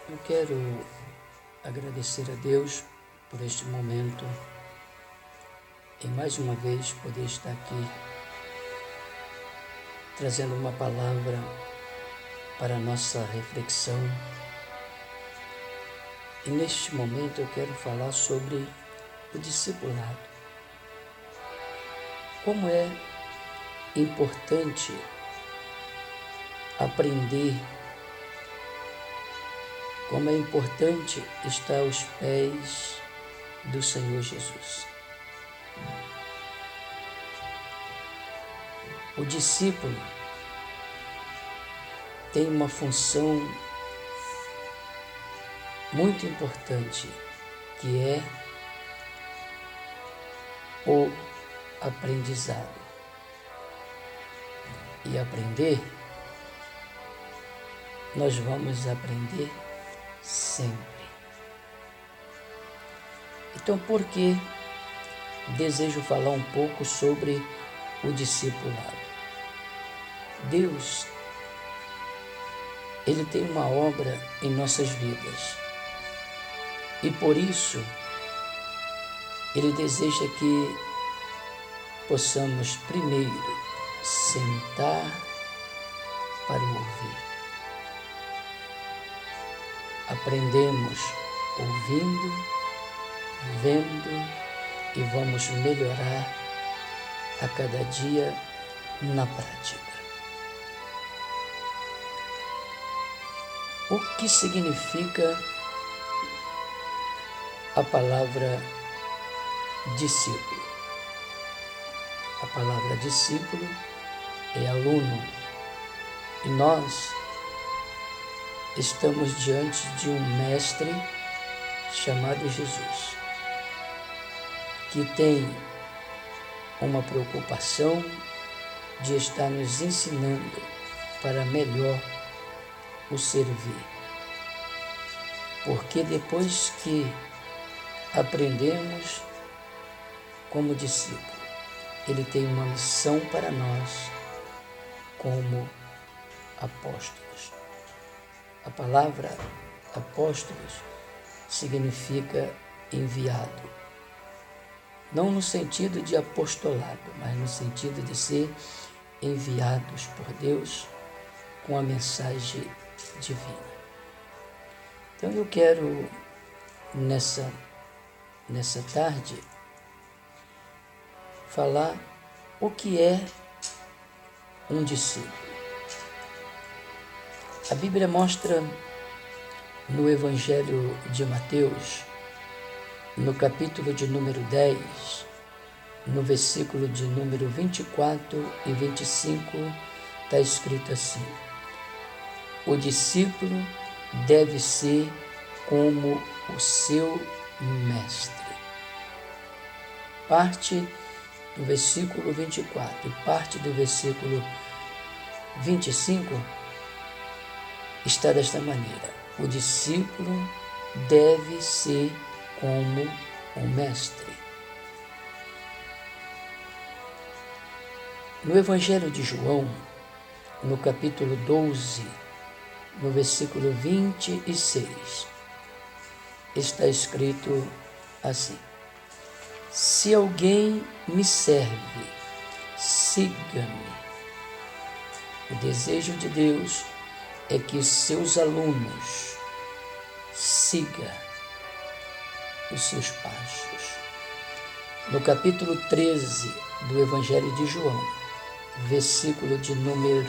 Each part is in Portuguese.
Eu quero agradecer a Deus por este momento e mais uma vez poder estar aqui trazendo uma palavra para a nossa reflexão. E neste momento eu quero falar sobre o discipulado. Como é importante aprender, como é importante estar aos pés do Senhor Jesus. O discípulo tem uma função muito importante, que é o aprendizado. E aprender, nós vamos aprender sempre. Então, por que desejo falar um pouco sobre o discipulado? Deus, Ele tem uma obra em nossas vidas. E por isso, Ele deseja que possamos primeiro sentar para ouvir. Aprendemos ouvindo, vendo e vamos melhorar a cada dia na prática. O que significa a palavra discípulo? A palavra discípulo é aluno. E nós estamos diante de um mestre chamado Jesus, que tem uma preocupação de estar nos ensinando para melhor o servir. Porque depois que aprendemos como discípulo, Ele tem uma missão para nós como apóstolos. A palavra apóstolos significa enviado. Não no sentido de apostolado, mas no sentido de ser enviados por Deus com a mensagem divina. Então eu quero, nessa tarde, falar o que é um discípulo. A Bíblia mostra no Evangelho de Mateus, no capítulo de número 10, no versículo de número 24 e 25, está escrito assim: o discípulo deve ser como o seu mestre. Parte do versículo 24 e parte do versículo 25 está desta maneira: o discípulo deve ser como o mestre. No Evangelho de João, no capítulo 12, no versículo 26, está escrito assim: se alguém me serve, siga-me. O desejo de Deus é que seus alunos sigam os seus passos. No capítulo 13 do Evangelho de João, versículo de número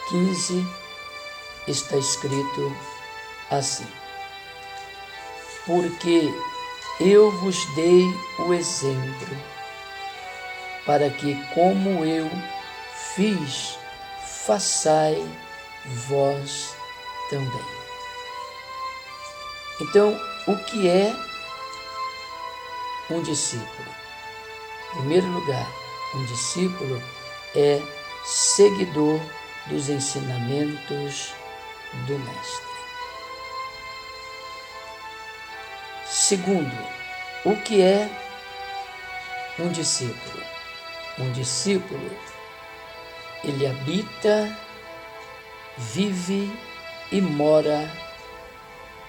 15, está escrito assim: porque eu vos dei o exemplo, para que, como eu fiz, façai vós também. Então, o que é um discípulo? Em primeiro lugar, um discípulo é seguidor dos ensinamentos do Mestre. Segundo, o que é um discípulo? Um discípulo, ele habita, vive e mora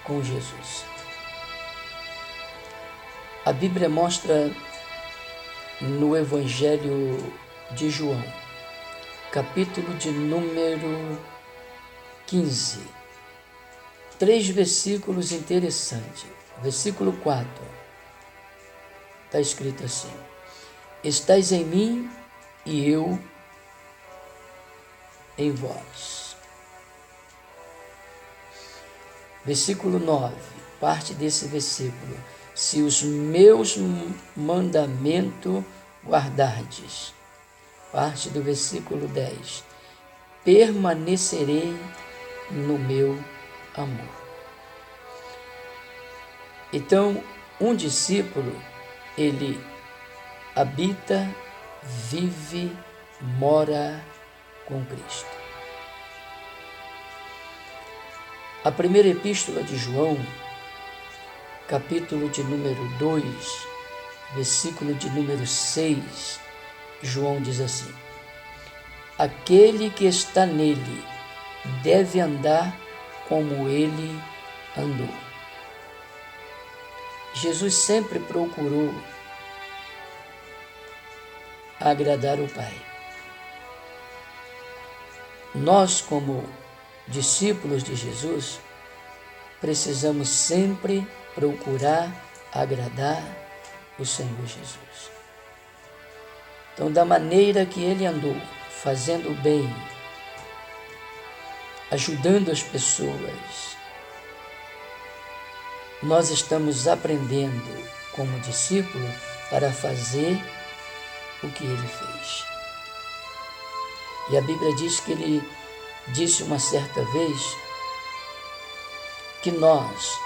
com Jesus. A Bíblia mostra no Evangelho de João, capítulo de número 15, 3 versículos interessantes. Versículo 4, está escrito assim: estais em mim e eu em vós. Versículo 9, parte desse versículo: se os meus mandamentos guardardes. Parte do versículo 10: permanecerei no meu amor. Então, um discípulo, ele habita, vive, mora com Cristo. A primeira epístola de João, capítulo de número 2, versículo de número 6, João diz assim: aquele que está nele deve andar como ele andou. Jesus sempre procurou agradar o Pai. Nós, como discípulos de Jesus, precisamos sempre procurar agradar o Senhor Jesus. Então, da maneira que ele andou, fazendo o bem, ajudando as pessoas, nós estamos aprendendo como discípulo para fazer o que ele fez. E a Bíblia diz que ele disse uma certa vez que nós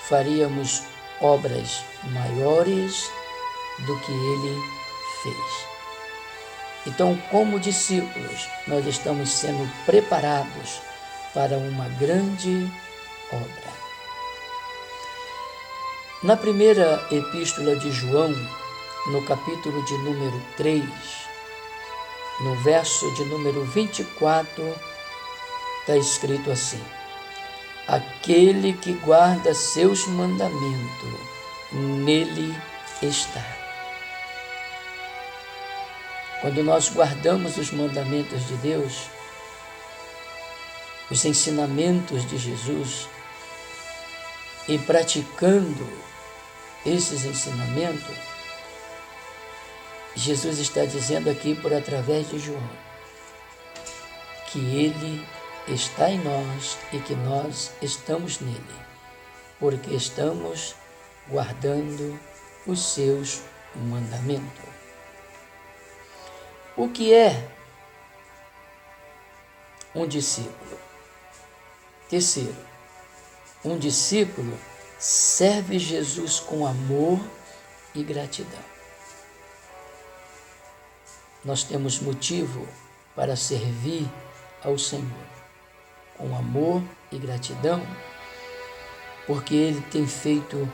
faríamos obras maiores do que ele fez. Então, como discípulos, nós estamos sendo preparados para uma grande obra. Na primeira epístola de João, no capítulo de número 3, no verso de número 24, está escrito assim: aquele que guarda seus mandamentos, nele está. Quando nós guardamos os mandamentos de Deus, os ensinamentos de Jesus, e praticando esses ensinamentos, Jesus está dizendo aqui por através de João que ele está em nós e que nós estamos nele, porque estamos guardando os seus mandamentos. O que é um discípulo? Terceiro, um discípulo serve Jesus com amor e gratidão. Nós temos motivo para servir ao Senhor com amor e gratidão, porque Ele tem feito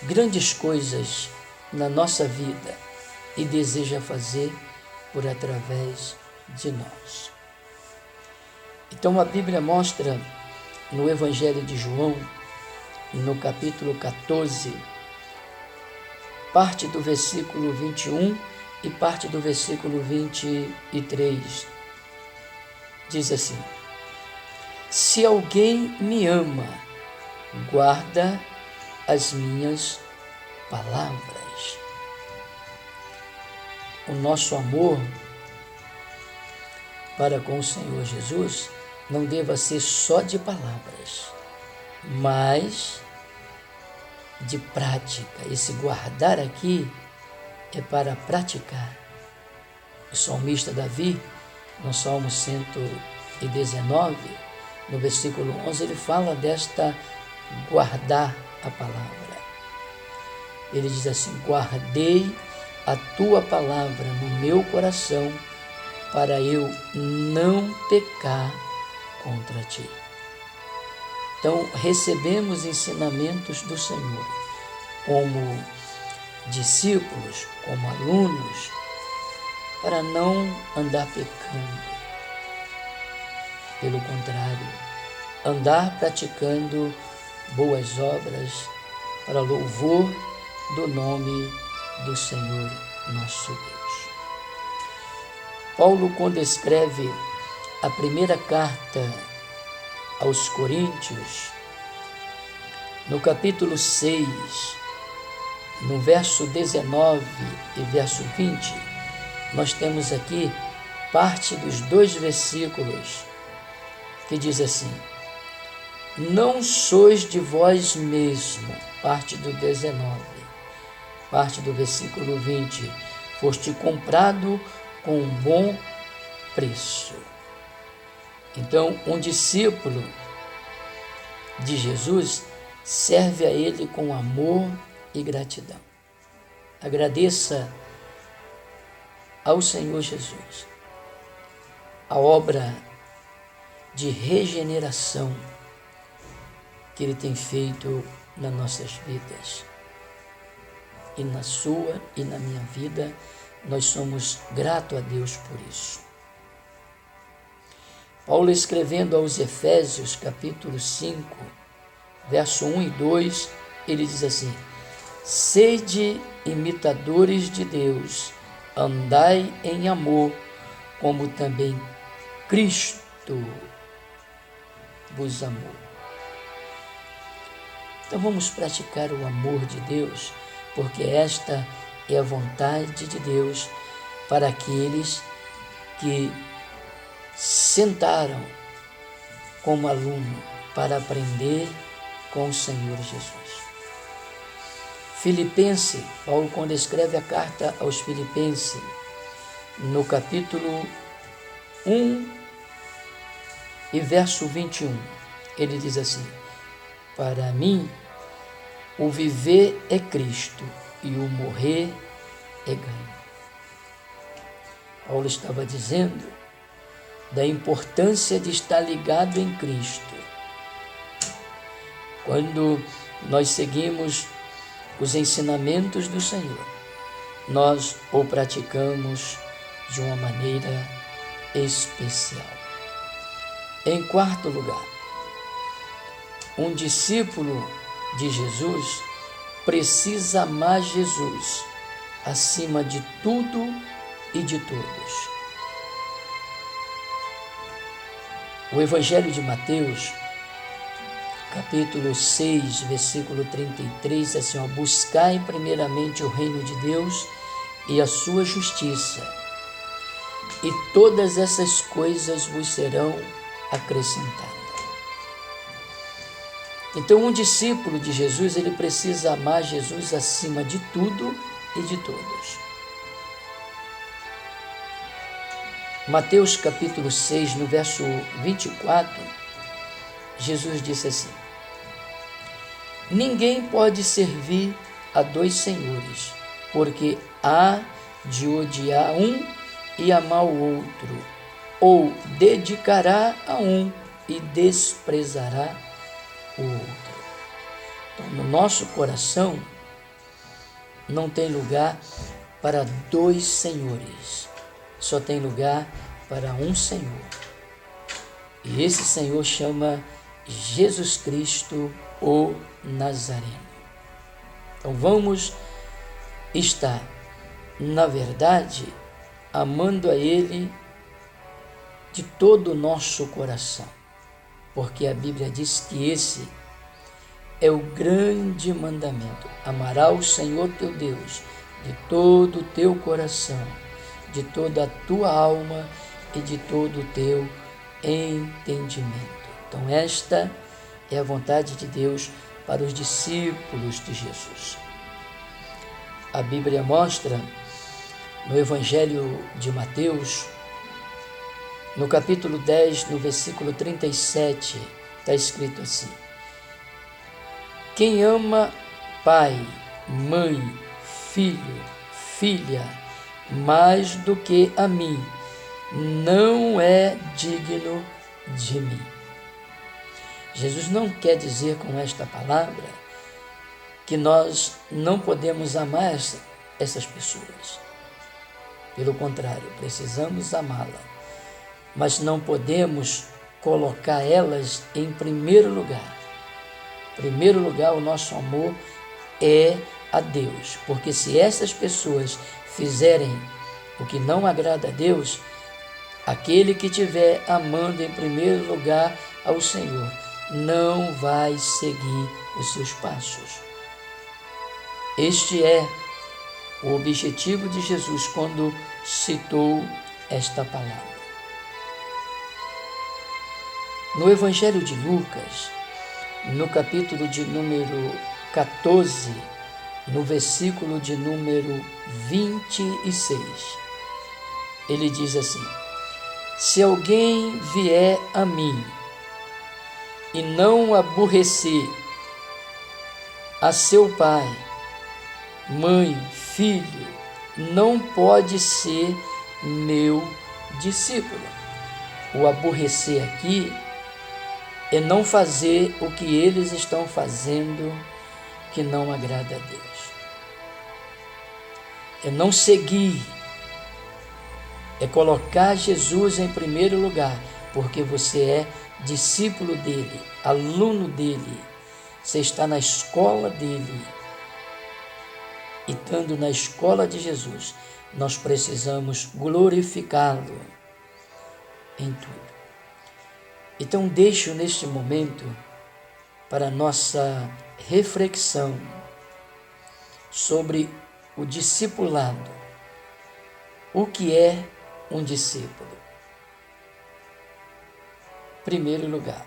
grandes coisas na nossa vida e deseja fazer por através de nós. Então a Bíblia mostra no Evangelho de João, no capítulo 14, parte do versículo 21 e parte do versículo 23, diz assim: se alguém me ama, guarda as minhas palavras. O nosso amor para com o Senhor Jesus não deva ser só de palavras, mas de prática. Esse guardar aqui é para praticar. O salmista Davi, no Salmo 119, no versículo 11, ele fala desta guardar a palavra. Ele diz assim: guardei a tua palavra no meu coração, para eu não pecar contra ti. Então, recebemos ensinamentos do Senhor como discípulos, como alunos, para não andar pecando. Pelo contrário, andar praticando boas obras para louvor do nome do Senhor nosso Deus. Paulo, quando escreve a primeira carta aos Coríntios, no capítulo 6, no verso 19 e verso 20, nós temos aqui parte dos 2 versículos que diz assim: não sois de vós mesmo, parte do 19, parte do versículo 20, foste comprado com um bom preço. Então, um discípulo de Jesus serve a Ele com amor e gratidão. Agradeça ao Senhor Jesus a obra de regeneração que Ele tem feito nas nossas vidas. E na sua e na minha vida, nós somos gratos a Deus por isso. Paulo, escrevendo aos Efésios, capítulo 5, verso 1 e 2, ele diz assim: sede imitadores de Deus, andai em amor, como também Cristo vos amou. Então vamos praticar o amor de Deus, porque esta é a vontade de Deus para aqueles que sentaram como aluno para aprender com o Senhor Jesus. Filipenses, Paulo, quando escreve a carta aos Filipenses, no capítulo 1 e verso 21, ele diz assim: para mim, o viver é Cristo e o morrer é ganho. Paulo estava dizendo da importância de estar ligado em Cristo. Quando nós seguimos os ensinamentos do Senhor, nós o praticamos de uma maneira especial. Em quarto lugar, um discípulo de Jesus precisa amar Jesus acima de tudo e de todos. O Evangelho de Mateus, capítulo 6, versículo 33, assim: buscai primeiramente o reino de Deus e a sua justiça, e todas essas coisas vos serão acrescentadas. Então, um discípulo de Jesus, ele precisa amar Jesus acima de tudo e de todos. Mateus capítulo 6, no verso 24, Jesus disse assim: ninguém pode servir a 2 senhores, porque há de odiar um e amar o outro, ou dedicará a um e desprezará o outro. Então, no nosso coração não tem lugar para 2 senhores, só tem lugar para um Senhor. E esse Senhor chama Jesus Cristo, o Nazareno. Então vamos estar, na verdade, amando a Ele de todo o nosso coração, porque a Bíblia diz que esse é o grande mandamento: amarás o Senhor teu Deus de todo o teu coração, de toda a tua alma e de todo o teu entendimento. Então esta é a vontade de Deus para os discípulos de Jesus. A Bíblia mostra no Evangelho de Mateus, no capítulo 10, no versículo 37, está escrito assim: quem ama pai, mãe, filho, filha, mais do que a mim, não é digno de mim. Jesus não quer dizer com esta palavra que nós não podemos amar essas pessoas. Pelo contrário, precisamos amá-la, mas não podemos colocar elas em primeiro lugar. Em primeiro lugar, o nosso amor é a Deus, porque se essas pessoas fizerem o que não agrada a Deus, aquele que estiver amando em primeiro lugar ao Senhor não vai seguir os seus passos. Este é o objetivo de Jesus quando citou esta palavra. No Evangelho de Lucas, no capítulo de número 14, no versículo de número 26, ele diz assim: se alguém vier a mim e não aborrecer a seu pai, mãe, filho, não pode ser meu discípulo. O aborrecer aqui é não fazer o que eles estão fazendo que não agrada a Deus. É não seguir, é colocar Jesus em primeiro lugar, porque você é discípulo dele, aluno dele, você está na escola dele. E estando na escola de Jesus, nós precisamos glorificá-lo em tudo. Então deixo neste momento para nossa reflexão sobre o discipulado. O que é um discípulo? Em primeiro lugar,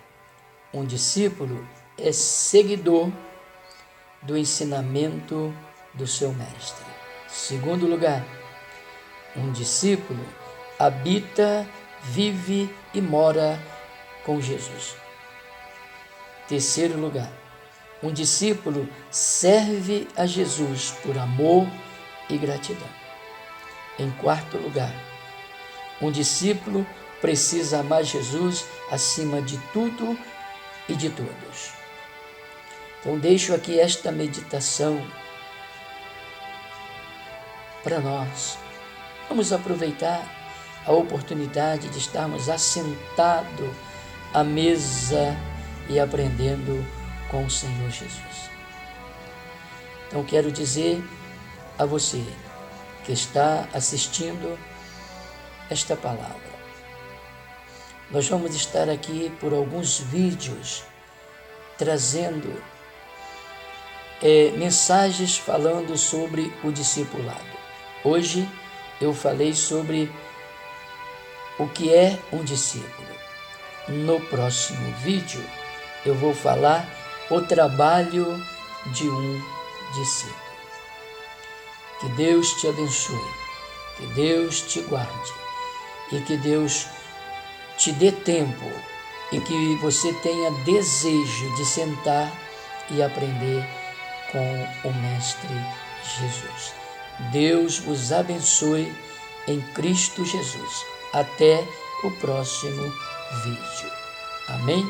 um discípulo é seguidor do ensinamento do seu mestre. Segundo lugar, um discípulo habita, vive e mora com Jesus. Terceiro lugar, um discípulo serve a Jesus por amor e gratidão. Em quarto lugar, um discípulo precisa amar Jesus acima de tudo e de todos. Então deixo aqui esta meditação para nós. Vamos aproveitar a oportunidade de estarmos assentados à mesa e aprendendo com o Senhor Jesus. Então quero dizer a você que está assistindo esta palavra, nós vamos estar aqui por alguns vídeos trazendo mensagens falando sobre o discipulado. Hoje eu falei sobre o que é um discípulo. No próximo vídeo eu vou falar o trabalho de um discípulo. Que Deus te abençoe, que Deus te guarde e que Deus te dê tempo e que você tenha desejo de sentar e aprender com o Mestre Jesus. Deus vos abençoe em Cristo Jesus. Até o próximo vídeo. Amém?